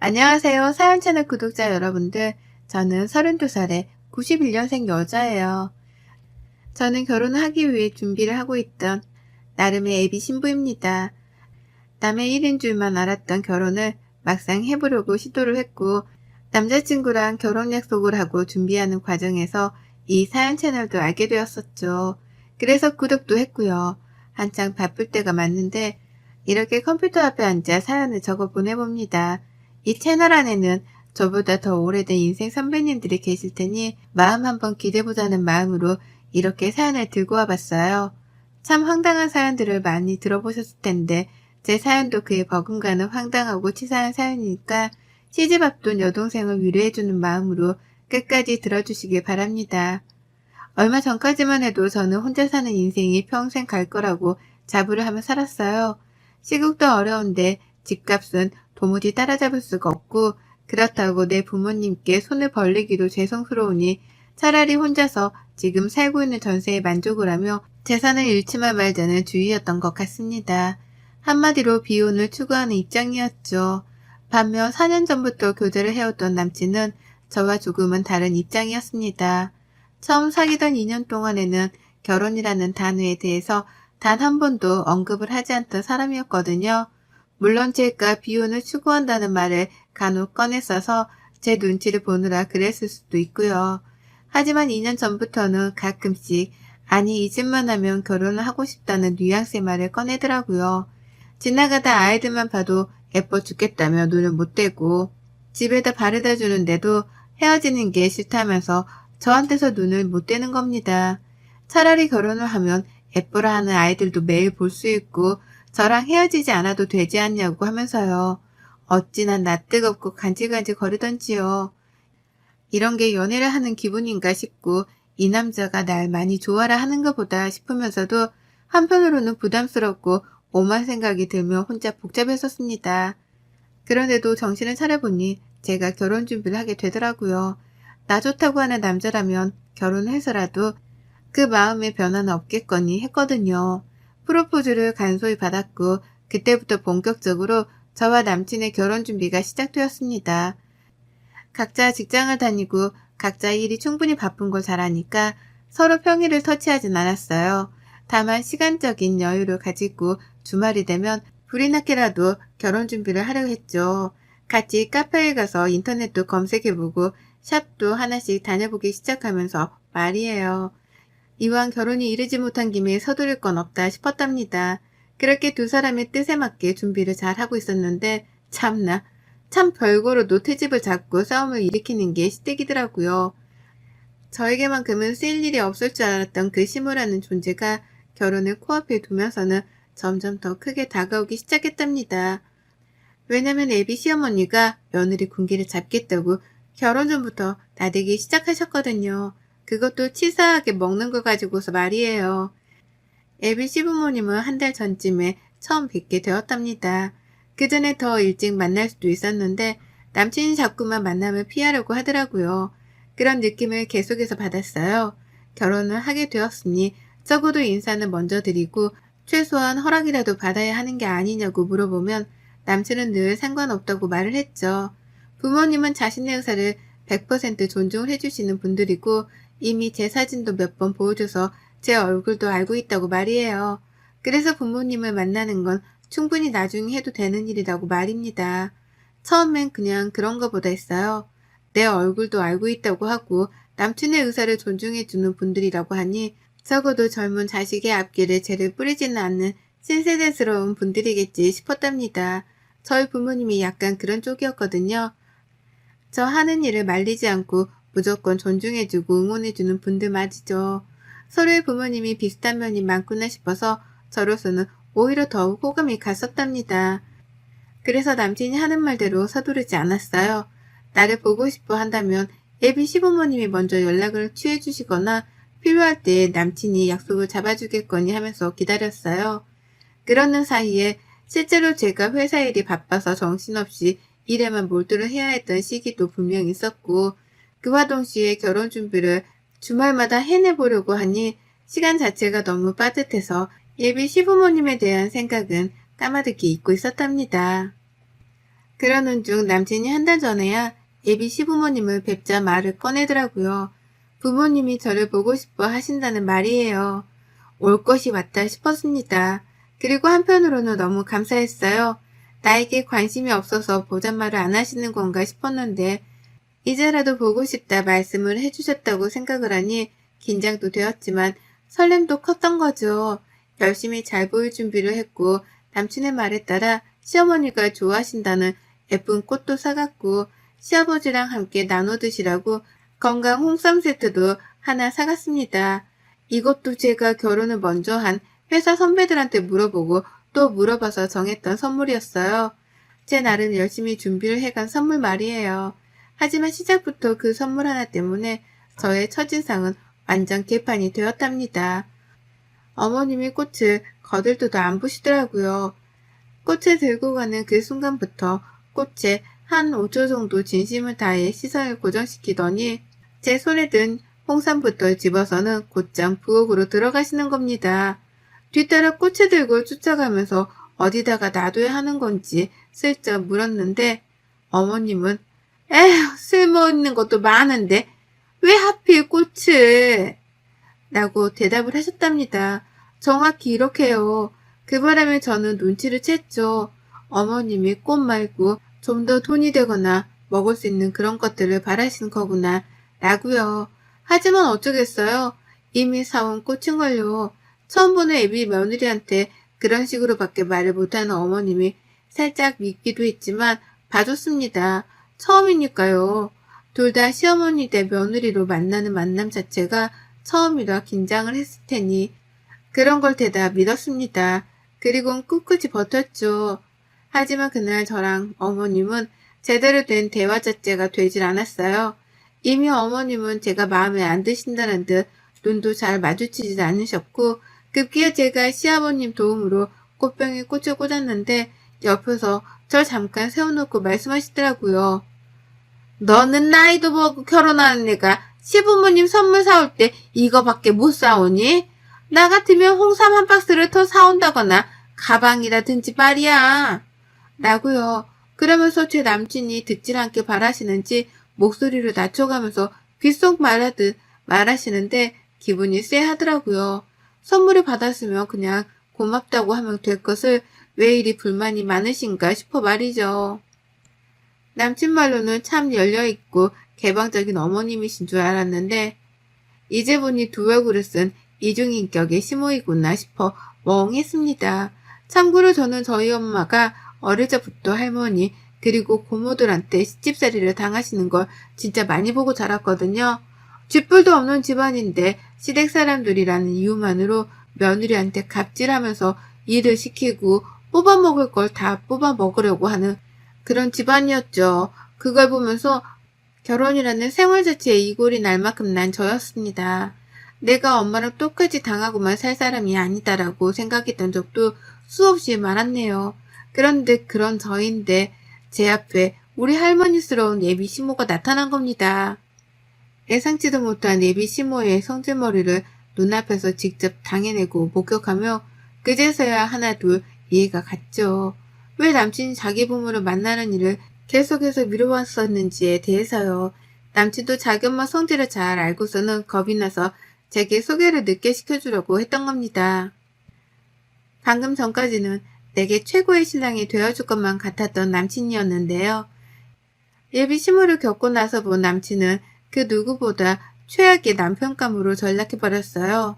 안녕하세요. 사연 채널 구독자 여러분들. 저는 32살에 91년생 여자예요. 저는 결혼을 하기 위해 준비를 하고 있던 나름의 애비 신부입니다. 남의 일인 줄만 알았던 결혼을 막상 해보려고 시도를 했고, 남자친구랑 결혼 약속을 하고 준비하는 과정에서 이 사연 채널도 알게 되었었죠. 그래서 구독도 했고요. 한창 바쁠 때가 맞는데 이렇게 컴퓨터 앞에 앉아 사연을 적어 보내봅니다. 이 채널 안에는 저보다 더 오래된 인생 선배님들이 계실 테니 마음 한번 기대보자는 마음으로 이렇게 사연을 들고 와봤어요. 참 황당한 사연들을 많이 들어보셨을 텐데 제 사연도 그에 버금가는 황당하고 치사한 사연이니까 시집 앞둔 여동생을 위로해주는 마음으로 끝까지 들어주시길 바랍니다. 얼마 전까지만 해도 저는 혼자 사는 인생이 평생 갈 거라고 자부를 하며 살았어요. 시국도 어려운데 집값은 도무지 따라잡을 수가 없고 그렇다고 내 부모님께 손을 벌리기도 죄송스러우니 차라리 혼자서 지금 살고 있는 전세에 만족을 하며 재산을 잃지만 말자는 주의였던 것 같습니다. 한마디로 비혼을 추구하는 입장이었죠. 반면 4년 전부터 교제를 해왔던 남친은 저와 조금은 다른 입장이었습니다. 처음 사귀던 2년 동안에는 결혼이라는 단어에 대해서 단 한 번도 언급을 하지 않던 사람이었거든요. 물론 제가 비혼을 추구한다는 말을 간혹 꺼냈어서 제 눈치를 보느라 그랬을 수도 있고요. 하지만 2년 전부터는 가끔씩 아니 이 집만 하면 결혼을 하고 싶다는 뉘앙스의 말을 꺼내더라고요. 지나가다 아이들만 봐도 예뻐 죽겠다며 눈을 못 떼고 집에다 바래다 주는데도 헤어지는 게 싫다면서 저한테서 눈을 못 떼는 겁니다. 차라리 결혼을 하면 예뻐라 하는 아이들도 매일 볼 수 있고 저랑 헤어지지 않아도 되지 않냐고 하면서요. 어찌나 낯뜨겁고 간질간질 거리던지요. 이런 게 연애를 하는 기분인가 싶고 이 남자가 날 많이 좋아라 하는 것보다 싶으면서도 한편으로는 부담스럽고 오만 생각이 들며 혼자 복잡했었습니다. 그런데도 정신을 차려보니 제가 결혼 준비를 하게 되더라고요. 나 좋다고 하는 남자라면 결혼을 해서라도 그 마음의 변화는 없겠거니 했거든요. 프로포즈를 간소히 받았고 그때부터 본격적으로 저와 남친의 결혼 준비가 시작되었습니다. 각자 직장을 다니고 각자 일이 충분히 바쁜 걸 잘 아니까 서로 평일을 터치하진 않았어요. 다만 시간적인 여유를 가지고 주말이 되면 불이 나게라도 결혼 준비를 하려 했죠. 같이 카페에 가서 인터넷도 검색해보고 샵도 하나씩 다녀보기 시작하면서 말이에요. 이왕 결혼이 이르지 못한 김에 서두를 건 없다 싶었답니다. 그렇게 두 사람의 뜻에 맞게 준비를 잘 하고 있었는데 참나 참 별거로도 트집을 잡고 싸움을 일으키는 게 시댁이더라고요. 저에게만큼은 쓰일 일이 없을 줄 알았던 그 시무라는 존재가 결혼을 코앞에 두면서는 점점 더 크게 다가오기 시작했답니다. 왜냐면 애비 시어머니가 며느리 군기를 잡겠다고 결혼 전부터 나대기 시작하셨거든요. 그것도 치사하게 먹는 거 가지고서 말이에요. 애비 시부모님은 한 달 전쯤에 처음 뵙게 되었답니다. 그 전에 더 일찍 만날 수도 있었는데 남친이 자꾸만 만남을 피하려고 하더라고요. 그런 느낌을 계속해서 받았어요. 결혼을 하게 되었으니 적어도 인사는 먼저 드리고 최소한 허락이라도 받아야 하는 게 아니냐고 물어보면 남친은 늘 상관없다고 말을 했죠. 부모님은 자신의 의사를 100% 존중을 해주시는 분들이고 이미 제 사진도 몇 번 보여줘서 제 얼굴도 알고 있다고 말이에요. 그래서 부모님을 만나는 건 충분히 나중에 해도 되는 일이라고 말입니다. 처음엔 그냥 그런 거보다 했어요. 내 얼굴도 알고 있다고 하고 남친의 의사를 존중해주는 분들이라고 하니 적어도 젊은 자식의 앞길에 죄를 뿌리지는 않는 신세대스러운 분들이겠지 싶었답니다. 저희 부모님이 약간 그런 쪽이었거든요. 저 하는 일을 말리지 않고 무조건 존중해주고 응원해주는 분들 맞이죠. 서로의 부모님이 비슷한 면이 많구나 싶어서 저로서는 오히려 더욱 호감이 갔었답니다. 그래서 남친이 하는 말대로 서두르지 않았어요. 나를 보고 싶어 한다면 예비 시부모님이 먼저 연락을 취해주시거나 필요할 때 남친이 약속을 잡아주겠거니 하면서 기다렸어요. 그러는 사이에 실제로 제가 회사 일이 바빠서 정신없이 일에만 몰두를 해야 했던 시기도 분명 있었고 그와 동시에 결혼 준비를 주말마다 해내보려고 하니 시간 자체가 너무 빠듯해서 예비 시부모님에 대한 생각은 까마득히 잊고 있었답니다. 그러는 중 남친이 한 달 전에야 예비 시부모님을 뵙자 말을 꺼내더라고요. 부모님이 저를 보고 싶어 하신다는 말이에요. 올 것이 왔다 싶었습니다. 그리고 한편으로는 너무 감사했어요. 나에게 관심이 없어서 보잔말을 안 하시는 건가 싶었는데 이제라도 보고 싶다 말씀을 해주셨다고 생각을 하니 긴장도 되었지만 설렘도 컸던 거죠. 열심히 잘 보일 준비를 했고 남친의 말에 따라 시어머니가 좋아하신다는 예쁜 꽃도 사갔고 시아버지랑 함께 나눠 드시라고 건강 홍삼 세트도 하나 사갔습니다. 이것도 제가 결혼을 먼저 한 회사 선배들한테 물어보고 또 물어봐서 정했던 선물이었어요. 제 나름 열심히 준비를 해간 선물 말이에요. 하지만 시작부터 그 선물 하나 때문에 저의 첫인상은 완전 개판이 되었답니다. 어머님이 꽃을 거들떠도 안 보시더라고요. 꽃을 들고 가는 그 순간부터 꽃에 한 5초 정도 진심을 다해 시선을 고정시키더니 제 손에 든 홍삼부터 집어서는 곧장 부엌으로 들어가시는 겁니다. 뒤따라 꽃을 들고 쫓아가면서 어디다가 놔둬야 하는 건지 슬쩍 물었는데 어머님은 에휴 쓸모있는 것도 많은데 왜 하필 꽃을 라고 대답을 하셨답니다. 정확히 이렇게요. 그 바람에 저는 눈치를 챘죠. 어머님이 꽃 말고 좀 더 돈이 되거나 먹을 수 있는 그런 것들을 바라시는 거구나 라고요. 하지만 어쩌겠어요. 이미 사온 꽃인걸요. 처음 보는 애비 며느리한테 그런 식으로밖에 말을 못하는 어머님이 살짝 밉기도 했지만 봐줬습니다. 처음이니까요. 둘 다 시어머니 대 며느리로 만나는 만남 자체가 처음이라 긴장을 했을 테니 그런 걸 대다 믿었습니다. 그리고는 꿋꿋이 버텼죠. 하지만 그날 저랑 어머님은 제대로 된 대화 자체가 되질 않았어요. 이미 어머님은 제가 마음에 안 드신다는 듯 눈도 잘 마주치지 않으셨고 급기야 제가 시아버님 도움으로 꽃병에 꽃을 꽂았는데 옆에서 절 잠깐 세워놓고 말씀하시더라고요. 너는 나이도 먹고 결혼하는 애가 시부모님 선물 사올 때 이거밖에 못 사오니? 나 같으면 홍삼 한 박스를 더 사온다거나 가방이라든지 말이야. 라고요. 그러면서 제 남친이 듣질 않게 바라시는지 목소리를 낮춰가면서 귓속말하듯 말하시는데 기분이 쎄하더라고요. 선물을 받았으면 그냥 고맙다고 하면 될 것을 왜 이리 불만이 많으신가 싶어 말이죠. 남친 말로는 참 열려있고 개방적인 어머님이신 줄 알았는데 이제 보니 두 얼굴을 쓴 이중인격의 시모이구나 싶어 멍했습니다. 참고로 저는 저희 엄마가 어릴 적부터 할머니 그리고 고모들한테 시집살이를 당하시는 걸 진짜 많이 보고 자랐거든요. 쥐뿔도 없는 집안인데 시댁 사람들이라는 이유만으로 며느리한테 갑질하면서 일을 시키고 뽑아먹을 걸 다 뽑아먹으려고 하는 그런 집안이었죠. 그걸 보면서 결혼이라는 생활 자체에 이골이 날 만큼 난 저였습니다. 내가 엄마랑 똑같이 당하고만 살 사람이 아니다라고 생각했던 적도 수없이 많았네요. 그런데 그런 저인데 제 앞에 우리 할머니스러운 예비 시모가 나타난 겁니다. 예상치도 못한 예비 시모의 성질머리를 눈앞에서 직접 당해내고 목격하며 그제서야 하나둘 이해가 갔죠. 왜 남친이 자기 부모를 만나는 일을 계속해서 미뤄왔었는지에 대해서요. 남친도 자기 엄마 성질을 잘 알고서는 겁이 나서 제게 소개를 늦게 시켜주려고 했던 겁니다. 방금 전까지는 내게 최고의 신랑이 되어줄 것만 같았던 남친이었는데요. 예비 시모를 겪고 나서 본 남친은 그 누구보다 최악의 남편감으로 전락해버렸어요.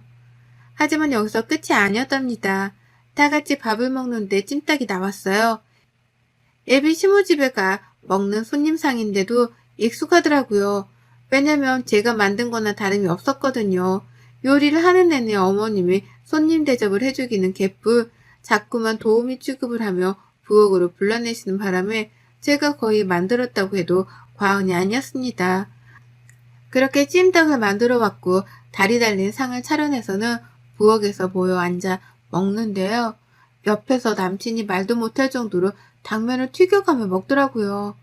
하지만 여기서 끝이 아니었답니다. 다 같이 밥을 먹는데 찜닭이 나왔어요. 예비 시모 집에 가 먹는 손님상인데도 익숙하더라고요. 왜냐면 제가 만든 거나 다름이 없었거든요. 요리를 하는 내내 어머님이 손님 대접을 해주기는 개뿔 자꾸만 도우미 취급을 하며 부엌으로 불러내시는 바람에 제가 거의 만들었다고 해도 과언이 아니었습니다. 그렇게 찜닭을 만들어 왔고 다리 달린 상을 차려내서는 부엌에서 모여 앉아 먹는데요. 옆에서 남친이 말도 못할 정도로 당면을 튀겨가며 먹더라고요.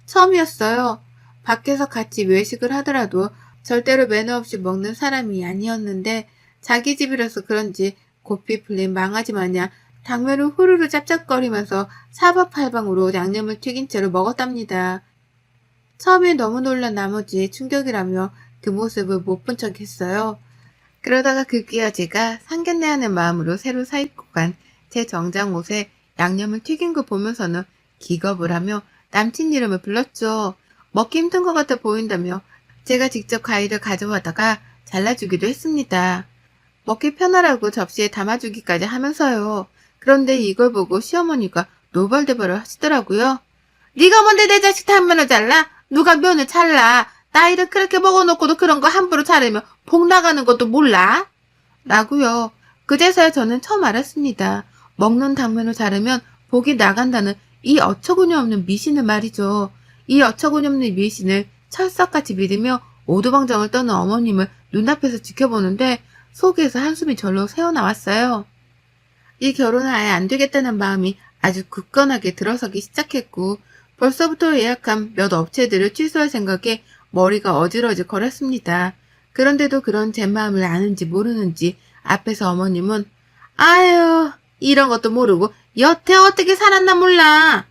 처음이었어요. 밖에서 같이 외식을 하더라도 절대로 매너 없이 먹는 사람이 아니었는데 자기 집이라서 그런지 고삐 풀린 망아지 마냥 당면을 후루루 짭짭거리면서 사방팔방으로 양념을 튀긴 채로 먹었답니다. 처음에 너무 놀란 나머지 충격이라며 그 모습을 못 본 척 했어요. 그러다가 급기야 제가 상견례하는 마음으로 새로 사입고 간 제 정장 옷에 양념을 튀긴 거 보면서는 기겁을 하며 남친 이름을 불렀죠. 먹기 힘든 것 같아 보인다며 제가 직접 과일을 가져와다가 잘라주기도 했습니다. 먹기 편하라고 접시에 담아주기까지 하면서요. 그런데 이걸 보고 시어머니가 노발대발을 하시더라고요. 네가 뭔데 내 자식 단면을 잘라? 누가 면을 잘라? 나이를 그렇게 먹어놓고도 그런 거 함부로 자르면 복 나가는 것도 몰라? 라고요. 그제서야 저는 처음 알았습니다. 먹는 당면을 자르면 복이 나간다는 이 어처구니 없는 미신을 말이죠. 이 어처구니 없는 미신을 철석같이 믿으며 오두방정을 떠는 어머님을 눈앞에서 지켜보는데 속에서 한숨이 절로 새어나왔어요. 이 결혼은 아예 안 되겠다는 마음이 아주 굳건하게 들어서기 시작했고 벌써부터 예약한 몇 업체들을 취소할 생각에 머리가 어질어질 거렸습니다. 그런데도 그런 제 마음을 아는지 모르는지 앞에서 어머님은 아유 이런 것도 모르고 여태 어떻게 살았나 몰라.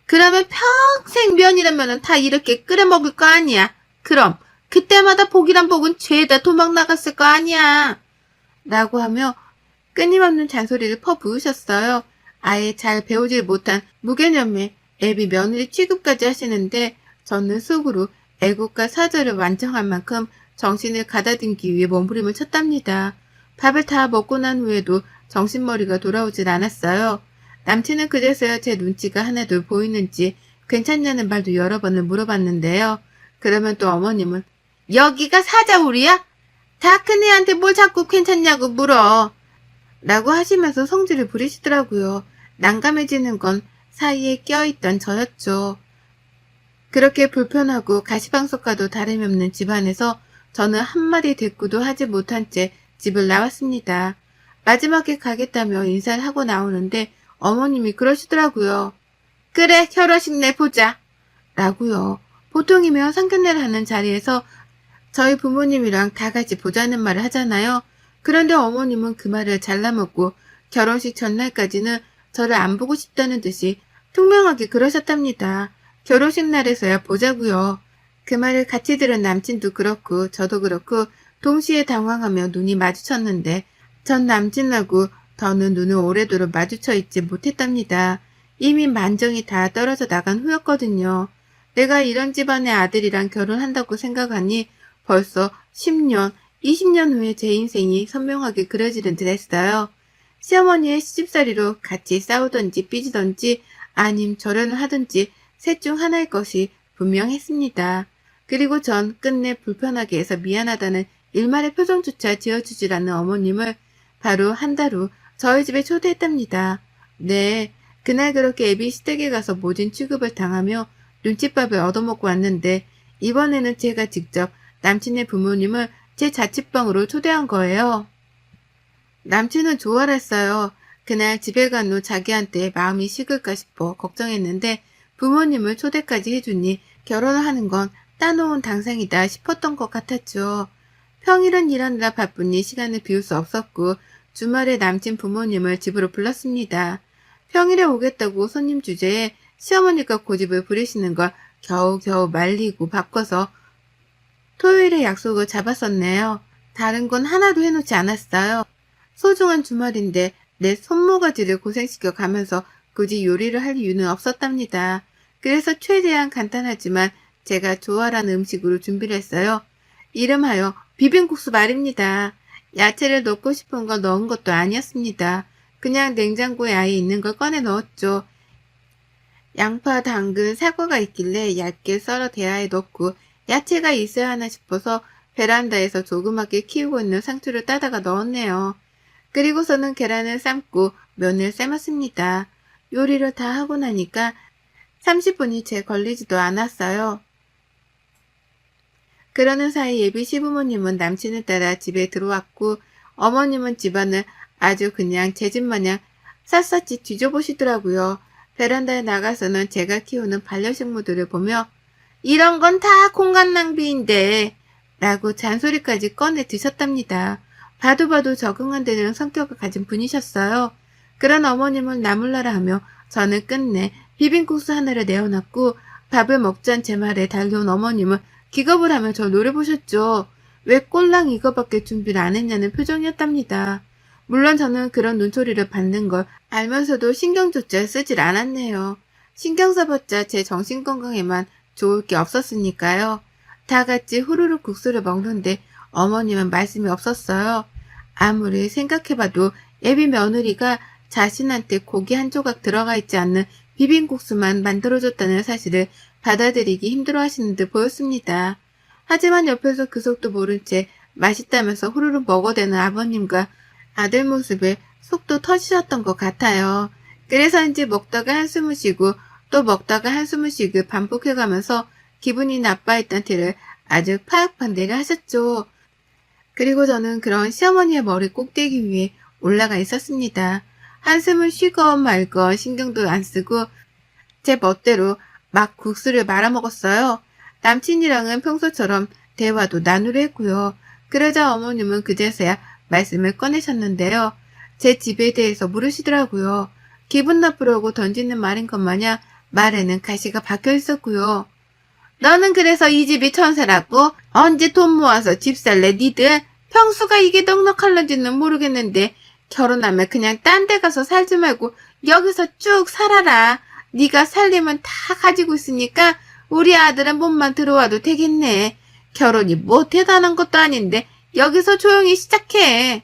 그러면 평생 면이라면 다 이렇게 끓여 먹을 거 아니야. 그럼 그때마다 복이란 복은 죄다 도망 나갔을 거 아니야. 라고 하며 끊임없는 잔소리를 퍼부으셨어요. 아예 잘 배우질 못한 무개념의 애비 며느리 취급까지 하시는데 저는 속으로 애국과 사절을 완성할 만큼 정신을 가다듬기 위해 몸부림을 쳤답니다. 밥을 다 먹고 난 후에도 정신머리가 돌아오질 않았어요. 남친은 그제서야 제 눈치가 하나둘 보이는지 괜찮냐는 말도 여러 번을 물어봤는데요. 그러면 또 어머님은 여기가 사자울이야? 다 큰 애한테 뭘 자꾸 괜찮냐고 물어. 라고 하시면서 성질을 부리시더라고요. 난감해지는 건 사이에 껴있던 저였죠. 그렇게 불편하고 가시방석과도 다름이 없는 집안에서 저는 한마디 대꾸도 하지 못한 채 집을 나왔습니다. 마지막에 가겠다며 인사를 하고 나오는데 어머님이 그러시더라고요. 그래 결혼식 내 보자. 라고요. 보통이면 상견례를 하는 자리에서 저희 부모님이랑 다 같이 보자는 말을 하잖아요. 그런데 어머님은 그 말을 잘라먹고 결혼식 전날까지는 저를 안 보고 싶다는 듯이 투명하게 그러셨답니다. 결혼식 날에서야 보자고요. 그 말을 같이 들은 남친도 그렇고 저도 그렇고 동시에 당황하며 눈이 마주쳤는데 전 남친하고 더는 눈을 오래도록 마주쳐 있지 못했답니다. 이미 만정이 다 떨어져 나간 후였거든요. 내가 이런 집안의 아들이랑 결혼한다고 생각하니 벌써 10년, 20년 후에 제 인생이 선명하게 그려지는 듯 했어요. 시어머니의 시집살이로 같이 싸우던지 삐지던지 아님 절연을 하든지 셋 중 하나일 것이 분명했습니다. 그리고 전 끝내 불편하게 해서 미안하다는 일말의 표정조차 지어주질 않는 어머님을 바로 한 달 후 저희 집에 초대했답니다. 네, 그날 그렇게 애비 시댁에 가서 모진 취급을 당하며 눈칫밥을 얻어먹고 왔는데 이번에는 제가 직접 남친의 부모님을 제 자취방으로 초대한 거예요. 남친은 좋아했어요. 그날 집에 간 후 자기한테 마음이 식을까 싶어 걱정했는데 부모님을 초대까지 해주니 결혼을 하는 건 따놓은 당상이다 싶었던 것 같았죠. 평일은 일하느라 바쁘니 시간을 비울 수 없었고 주말에 남친 부모님을 집으로 불렀습니다. 평일에 오겠다고 손님 주제에 시어머니가 고집을 부리시는 걸 겨우겨우 말리고 바꿔서 토요일에 약속을 잡았었네요. 다른 건 하나도 해놓지 않았어요. 소중한 주말인데 내 손모가지를 고생시켜 가면서 굳이 요리를 할 이유는 없었답니다. 그래서 최대한 간단하지만 제가 좋아하는 음식으로 준비를 했어요. 이름하여 비빔국수 말입니다. 야채를 넣고 싶은 거 넣은 것도 아니었습니다. 그냥 냉장고에 아예 있는 걸 꺼내 넣었죠. 양파, 당근, 사과가 있길래 얇게 썰어 대야에 넣고 야채가 있어야 하나 싶어서 베란다에서 조그맣게 키우고 있는 상추를 따다가 넣었네요. 그리고서는 계란을 삶고 면을 삶았습니다. 요리를 다 하고 나니까 30분이 채 걸리지도 않았어요. 그러는 사이 예비 시부모님은 남친을 따라 집에 들어왔고 어머님은 집안을 아주 그냥 제 집 마냥 샅샅이 뒤져보시더라고요. 베란다에 나가서는 제가 키우는 반려식물들을 보며 이런 건 다 공간 낭비인데 라고 잔소리까지 꺼내 드셨답니다. 봐도 적응 안 되는 성격을 가진 분이셨어요. 그런 어머님을 나몰라라 하며 저는 끝내 비빔국수 하나를 내어놨고 밥을 먹자는 제 말에 달려온 어머님은 기겁을 하며 저 노려보셨죠. 왜 꼴랑 이거밖에 준비를 안 했냐는 표정이었답니다. 물론 저는 그런 눈초리를 받는 걸 알면서도 신경조차 쓰질 않았네요. 신경 써봤자 제 정신건강에만 좋을 게 없었으니까요. 다 같이 후루룩 국수를 먹는데 어머님은 말씀이 없었어요. 아무리 생각해봐도 예비 며느리가 자신한테 고기 한 조각 들어가 있지 않는 비빔국수만 만들어줬다는 사실을 받아들이기 힘들어하시는 듯 보였습니다. 하지만 옆에서 그 속도 모른 채 맛있다면서 후루룩 먹어대는 아버님과 아들 모습에 속도 터지셨던 것 같아요. 그래서인지 먹다가 한숨을 쉬고 또 먹다가 한숨을 쉬고 반복해가면서 기분이 나빠했던 티를 아주 파악판대를 하셨죠. 그리고 저는 그런 시어머니의 머리 꼭대기 위에 올라가 있었습니다. 한숨을 쉬건 말건 신경도 안 쓰고 제 멋대로 막 국수를 말아먹었어요. 남친이랑은 평소처럼 대화도 나누려 했고요. 그러자 어머님은 그제서야 말씀을 꺼내셨는데요. 제 집에 대해서 물으시더라고요. 기분 나쁘려고 던지는 말인 것 마냥 말에는 가시가 박혀 있었고요. 너는 그래서 이 집이 천사라고? 언제 돈 모아서 집 살래 니들? 평수가 이게 넉넉할런지는 모르겠는데 결혼하면 그냥 딴 데 가서 살지 말고 여기서 쭉 살아라. 네가 살림은 다 가지고 있으니까 우리 아들은 몸만 들어와도 되겠네. 결혼이 뭐 대단한 것도 아닌데 여기서 조용히 시작해.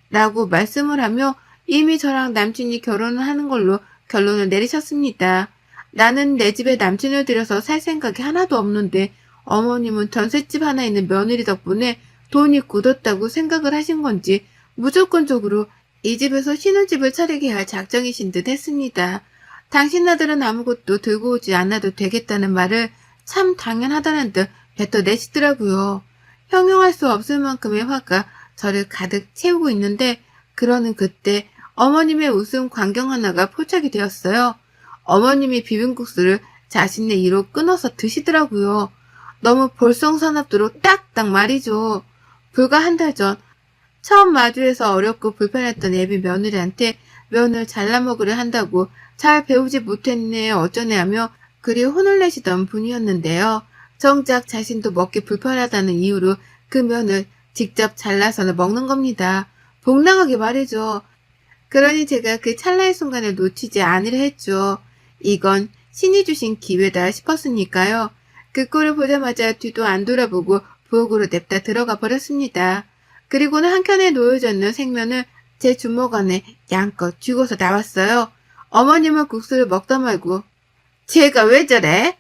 라고 말씀을 하며 이미 저랑 남친이 결혼을 하는 걸로 결론을 내리셨습니다. 나는 내 집에 남친을 들여서 살 생각이 하나도 없는데 어머님은 전셋집 하나 있는 며느리 덕분에 돈이 굳었다고 생각을 하신 건지 무조건적으로 이 집에서 신혼집을 차리게 할 작정이신 듯 했습니다. 당신 아들은 아무것도 들고 오지 않아도 되겠다는 말을 참 당연하다는 듯 뱉어내시더라고요. 형용할 수 없을 만큼의 화가 저를 가득 채우고 있는데 그러는 그때 어머님의 웃음 광경 하나가 포착이 되었어요. 어머님이 비빔국수를 자신의 이로 끊어서 드시더라고요. 너무 볼썽사납도록 딱딱 말이죠. 불과 한 달 전 처음 마주해서 어렵고 불편했던 애비 며느리한테 면을 잘라먹으려 한다고 잘 배우지 못했네 어쩌네 하며 그리 혼을 내시던 분이었는데요. 정작 자신도 먹기 불편하다는 이유로 그 면을 직접 잘라서 먹는 겁니다. 복나가게 말이죠. 그러니 제가 그 찰나의 순간을 놓치지 않으려 했죠. 이건 신이 주신 기회다 싶었으니까요. 그 꼴을 보자마자 뒤도 안 돌아보고 부엌으로 냅다 들어가 버렸습니다. 그리고는 한켠에 놓여져 있는 생면을 제 주먹 안에 양껏 쥐고서 나왔어요. 어머님은 국수를 먹다 말고 쟤가 왜 저래?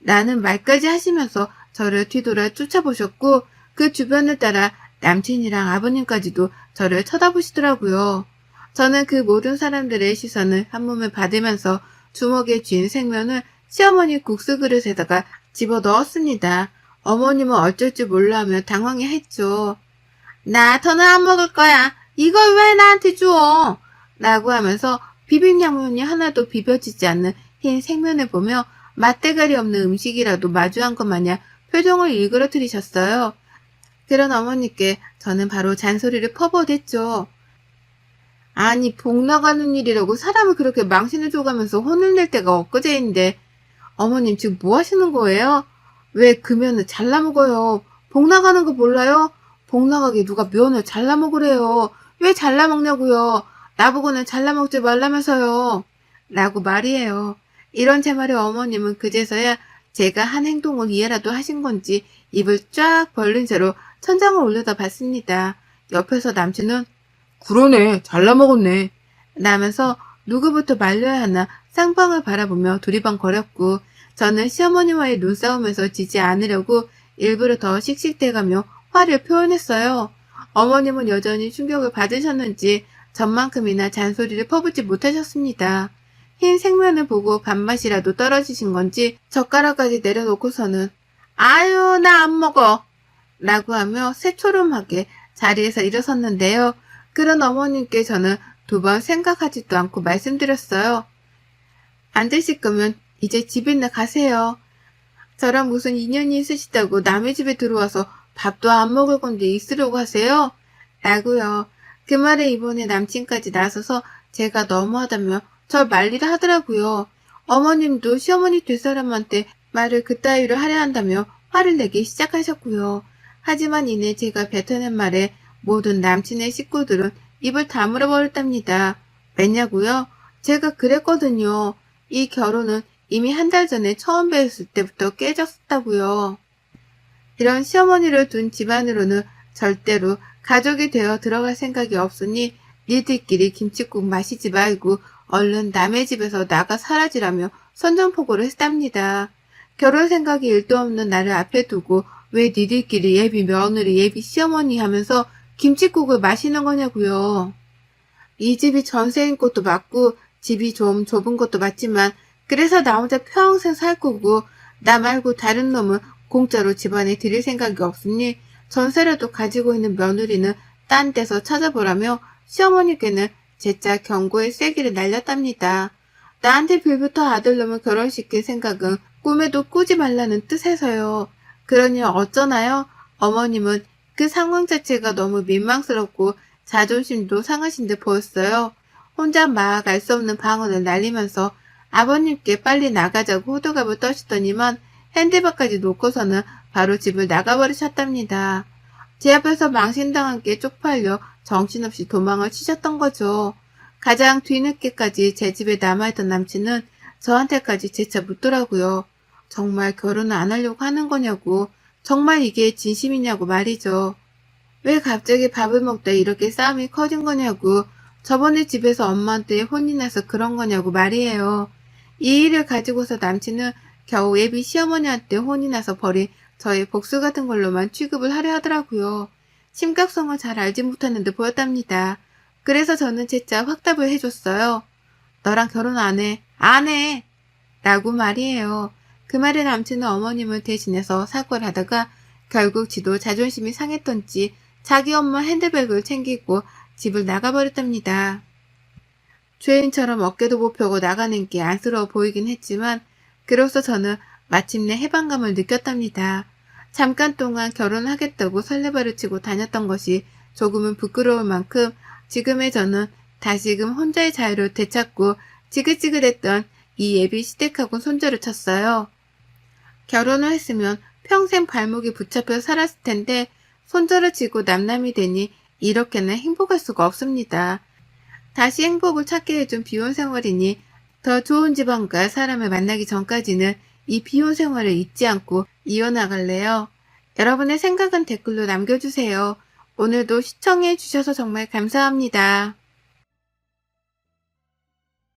라는 말까지 하시면서 저를 뒤돌아 쫓아보셨고 그 주변을 따라 남친이랑 아버님까지도 저를 쳐다보시더라고요. 저는 그 모든 사람들의 시선을 한 몸에 받으면서 주먹에 쥔 생면을 시어머니 국수 그릇에다가 집어 넣었습니다. 어머님은 어쩔 줄 몰라 하며 당황해했죠. 나 더는 안 먹을 거야. 이걸 왜 나한테 줘? 라고 하면서 비빔양면이 하나도 비벼지지 않는 흰 생면을 보며 맛대가리 없는 음식이라도 마주한 것 마냥 표정을 일그러뜨리셨어요. 그런 어머니께 저는 바로 잔소리를 퍼부어댔죠. 아니 복 나가는 일이라고 사람을 그렇게 망신을 줘가면서 혼을 낼 때가 엊그제인데 어머님 지금 뭐 하시는 거예요? 왜 그 면을 잘라먹어요? 복 나가는 거 몰라요? 복 나가게 누가 면을 잘라먹으래요? 왜 잘라먹냐고요? 나보고는 잘라먹지 말라면서요. 라고 말이에요. 이런 제 말에 어머님은 그제서야 제가 한 행동을 이해라도 하신 건지 입을 쫙 벌린 채로 천장을 올려다 봤습니다. 옆에서 남친은 그러네 잘라먹었네 라면서 누구부터 말려야 하나 쌍방을 바라보며 두리번거렸고 저는 시어머니와의 눈싸움에서 지지 않으려고 일부러 더 씩씩대가며 화를 표현했어요. 어머님은 여전히 충격을 받으셨는지 전만큼이나 잔소리를 퍼붓지 못하셨습니다. 흰 생면을 보고 밥맛이라도 떨어지신 건지 젓가락까지 내려놓고서는 아유 나 안 먹어 라고 하며 새초롬하게 자리에서 일어섰는데요. 그런 어머님께 저는 두 번 생각하지도 않고 말씀드렸어요. 안 드실 거면 이제 집이나 가세요. 저랑 무슨 인연이 있으시다고 남의 집에 들어와서 밥도 안 먹을 건데 있으려고 하세요? 라고요. 그 말에 이번에 남친까지 나서서 제가 너무하다며 절 말리라 하더라고요. 어머님도 시어머니 될 사람한테 말을 그따위로 하려 한다며 화를 내기 시작하셨고요. 하지만 이내 제가 뱉어낸 말에 모든 남친의 식구들은 입을 다물어 버렸답니다. 왜냐고요? 제가 그랬거든요. 이 결혼은 이미 한 달 전에 처음 뵈었을 때부터 깨졌다고요. 이런 시어머니를 둔 집안으로는 절대로 가족이 되어 들어갈 생각이 없으니 니들끼리 김칫국 마시지 말고 얼른 남의 집에서 나가 사라지라며 선전포고를 했답니다. 결혼 생각이 일도 없는 나를 앞에 두고 왜 니들끼리 예비 며느리 예비 시어머니 하면서 김칫국을 마시는 거냐고요. 이 집이 전세인 것도 맞고 집이 좀 좁은 것도 맞지만 그래서 나 혼자 평생 살 거고 나 말고 다른 놈은 공짜로 집안에 들일 생각이 없으니 전세라도 가지고 있는 며느리는 딴 데서 찾아보라며 시어머니께는 제짜 경고의 쐐기를 날렸답니다. 나한테 빌부터 아들놈을 결혼시킬 생각은 꿈에도 꾸지 말라는 뜻에서요. 그러니 어쩌나요? 어머님은 그 상황 자체가 너무 민망스럽고 자존심도 상하신 듯 보였어요. 혼자 막 알 수 없는 방언을 날리면서 아버님께 빨리 나가자고 호들갑을 떠시더니만 핸드백까지 놓고서는 바로 집을 나가버리셨답니다. 제 앞에서 망신당한 게 쪽팔려 정신없이 도망을 치셨던 거죠. 가장 뒤늦게까지 제 집에 남아있던 남친은 저한테까지 재차 묻더라고요. 정말 결혼을 안 하려고 하는 거냐고, 정말 이게 진심이냐고 말이죠. 왜 갑자기 밥을 먹다 이렇게 싸움이 커진 거냐고, 저번에 집에서 엄마한테 혼이 나서 그런 거냐고 말이에요. 이 일을 가지고서 남친은 겨우 예비 시어머니한테 혼이 나서 버린 저의 복수 같은 걸로만 취급을 하려 하더라고요. 심각성을 잘 알지 못하는 듯 보였답니다. 그래서 저는 재차 확답을 해줬어요. 너랑 결혼 안 해. 안 해. 라고 말이에요. 그 말에 남친은 어머님을 대신해서 사과를 하다가 결국 지도 자존심이 상했던지 자기 엄마 핸드백을 챙기고 집을 나가버렸답니다. 죄인처럼 어깨도 못 펴고 나가는 게 안쓰러워 보이긴 했지만 그로써 저는 마침내 해방감을 느꼈답니다. 잠깐 동안 결혼하겠다고 설레발을 치고 다녔던 것이 조금은 부끄러울 만큼 지금의 저는 다시금 혼자의 자유를 되찾고 지긋지긋했던 이 예비 시댁하고 손절을 쳤어요. 결혼을 했으면 평생 발목이 붙잡혀 살았을 텐데 손절을 치고 남남이 되니 이렇게는 행복할 수가 없습니다. 다시 행복을 찾게 해준 비혼 생활이니 더 좋은 집안과 사람을 만나기 전까지는 이 비혼 생활을 잊지 않고 이어나갈래요. 여러분의 생각은 댓글로 남겨주세요. 오늘도 시청해 주셔서 정말 감사합니다.